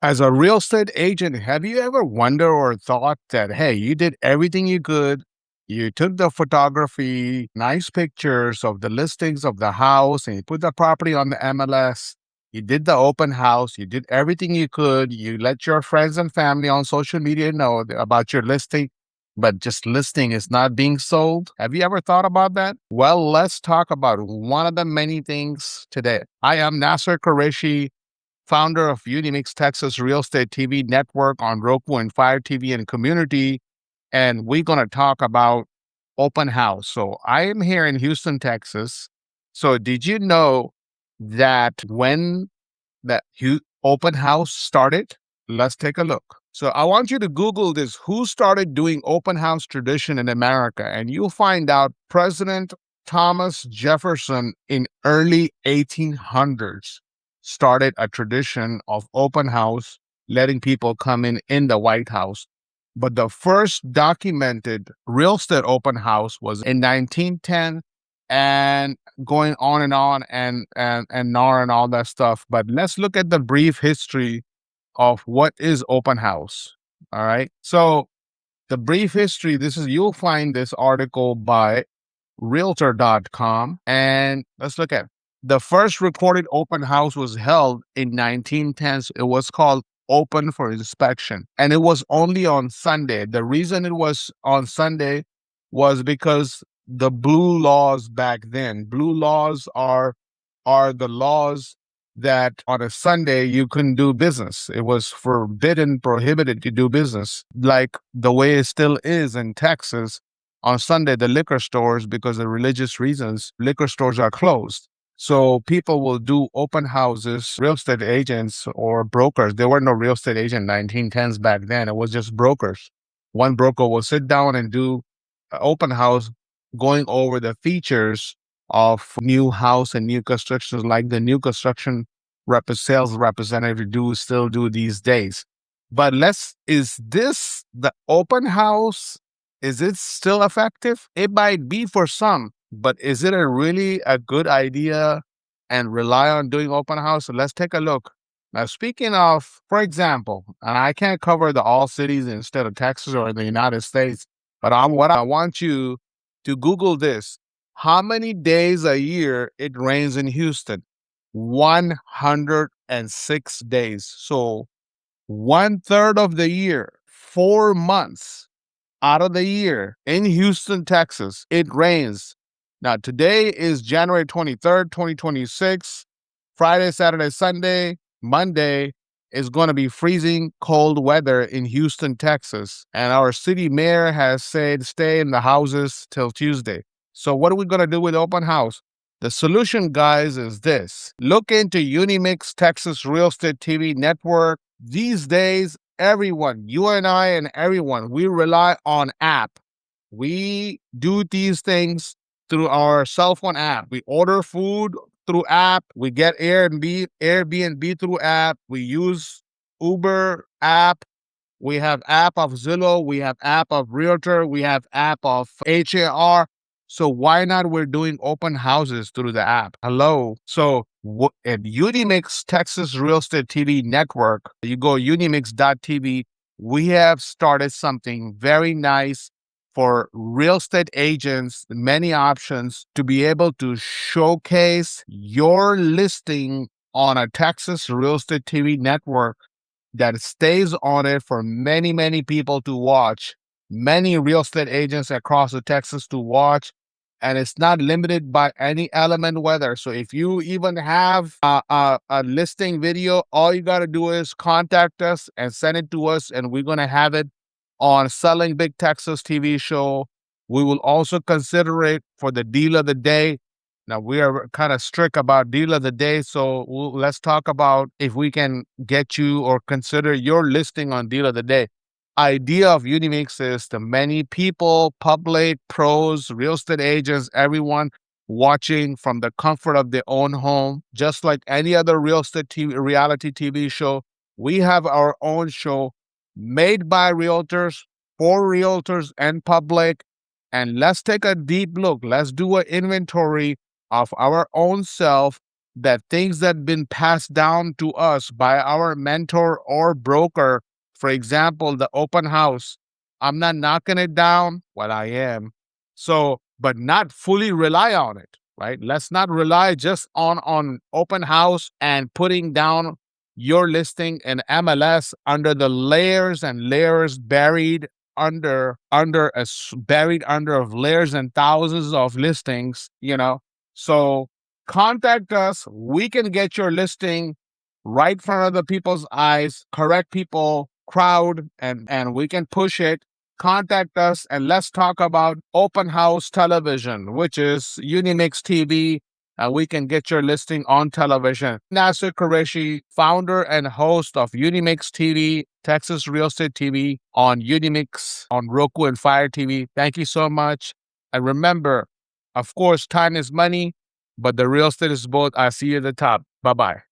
As a real estate agent, have you ever wondered or thought that, hey, you did everything you could? You took the photography, nice pictures of the listings of the house, and you put the property on the MLS. You did the open house. You did everything you could. You let your friends and family on social media know about your listing, but just listing is not being sold. Have you ever thought about that? Well, let's talk about one of the many things today. I am Nasir Qureshi, founder of UniMix Texas Real Estate TV network on Roku and Fire TV and community. And we're going to talk about open house. So I am here in Houston, Texas. So did you know that when that open house started? Let's take a look. So I want you to Google this. Who started doing open house tradition in America? And you'll find out President Thomas Jefferson in early 1800s started a tradition of open house, letting people come in the White House. But the first documented real estate open house was in 1910, and going on and on and NAR and all that stuff. But let's look at the brief history of what is open house. All right. So the brief history, you'll find this article by Realtor.com. And let's look at the first recorded open house was held in 1910s. It was called Open for Inspection. And it was only on Sunday. The reason it was on Sunday was because the blue laws back then. Blue laws are the laws that on a Sunday you couldn't do business. It was forbidden, prohibited to do business, like the way it still is in Texas. On Sunday, the liquor stores, because of religious reasons, liquor stores are closed. So people will do open houses, real estate agents or brokers. There were no real estate agent in 1910s back then. It was just brokers. One broker will sit down and do an open house, going over the features of new house and new constructions, like the new construction sales representative still do these days. But is this the open house? Is it still effective? It might be for some, but is it really a good idea and rely on doing open house? So let's take a look. Now, speaking of, for example, and I can't cover the all cities instead of Texas or the United States, but what I want you to Google this. How many days a year it rains in Houston? 106 days. So 1/3 of the year, 4 months out of the year in Houston, Texas, it rains. Now, today is January 23rd, 2026. Friday, Saturday, Sunday, Monday is going to be freezing cold weather in Houston, Texas. And our city mayor has said stay in the houses till Tuesday. So what are we going to do with open house? The solution, guys, is this. Look into UniMix Texas Real Estate TV network. These days, everyone, you and I and everyone, we rely on app. We do these things through our cell phone app. We order food through app. We get Airbnb through app. We use Uber app. We have app of Zillow. We have app of Realtor. We have app of HAR. So why not we're doing open houses through the app? Hello. So at UniMix Texas Real Estate TV network, you go unimix.tv. We have started something very nice for real estate agents, many options to be able to showcase your listing on a Texas Real Estate TV network that stays on it for many, many people to watch, many real estate agents across the Texas to watch. And it's not limited by any element weather. So if you even have a listing video, all you got to do is contact us and send it to us, and we're going to have it on Selling Big Texas TV show. We will also consider it for the deal of the day. Now, we are kind of strict about deal of the day, so let's talk about if we can get you or consider your listing on deal of the day. Idea of UniMix is the many people, public, pros, real estate agents, everyone watching from the comfort of their own home, just like any other real estate reality TV show. We have our own show made by realtors, for realtors and public. And let's take a deep look. Let's do an inventory of our own self that things that been passed down to us by our mentor or broker, for example, the open house, I'm not knocking it down. Well, I am. So, but not fully rely on it, right? Let's not rely just on open house and putting down your listing in MLS under the layers and layers buried buried under of layers and thousands of listings, So contact us. We can get your listing right in front of the people's eyes, correct people, crowd, and we can push it. Contact us and let's talk about open house television, which is UniMix TV. And we can get your listing on television. Nasir Qureshi, founder and host of UniMix TV, Texas Real Estate TV on UniMix, on Roku and Fire TV. Thank you so much. And remember, of course, time is money, but the real estate is both. I see you at the top. Bye bye.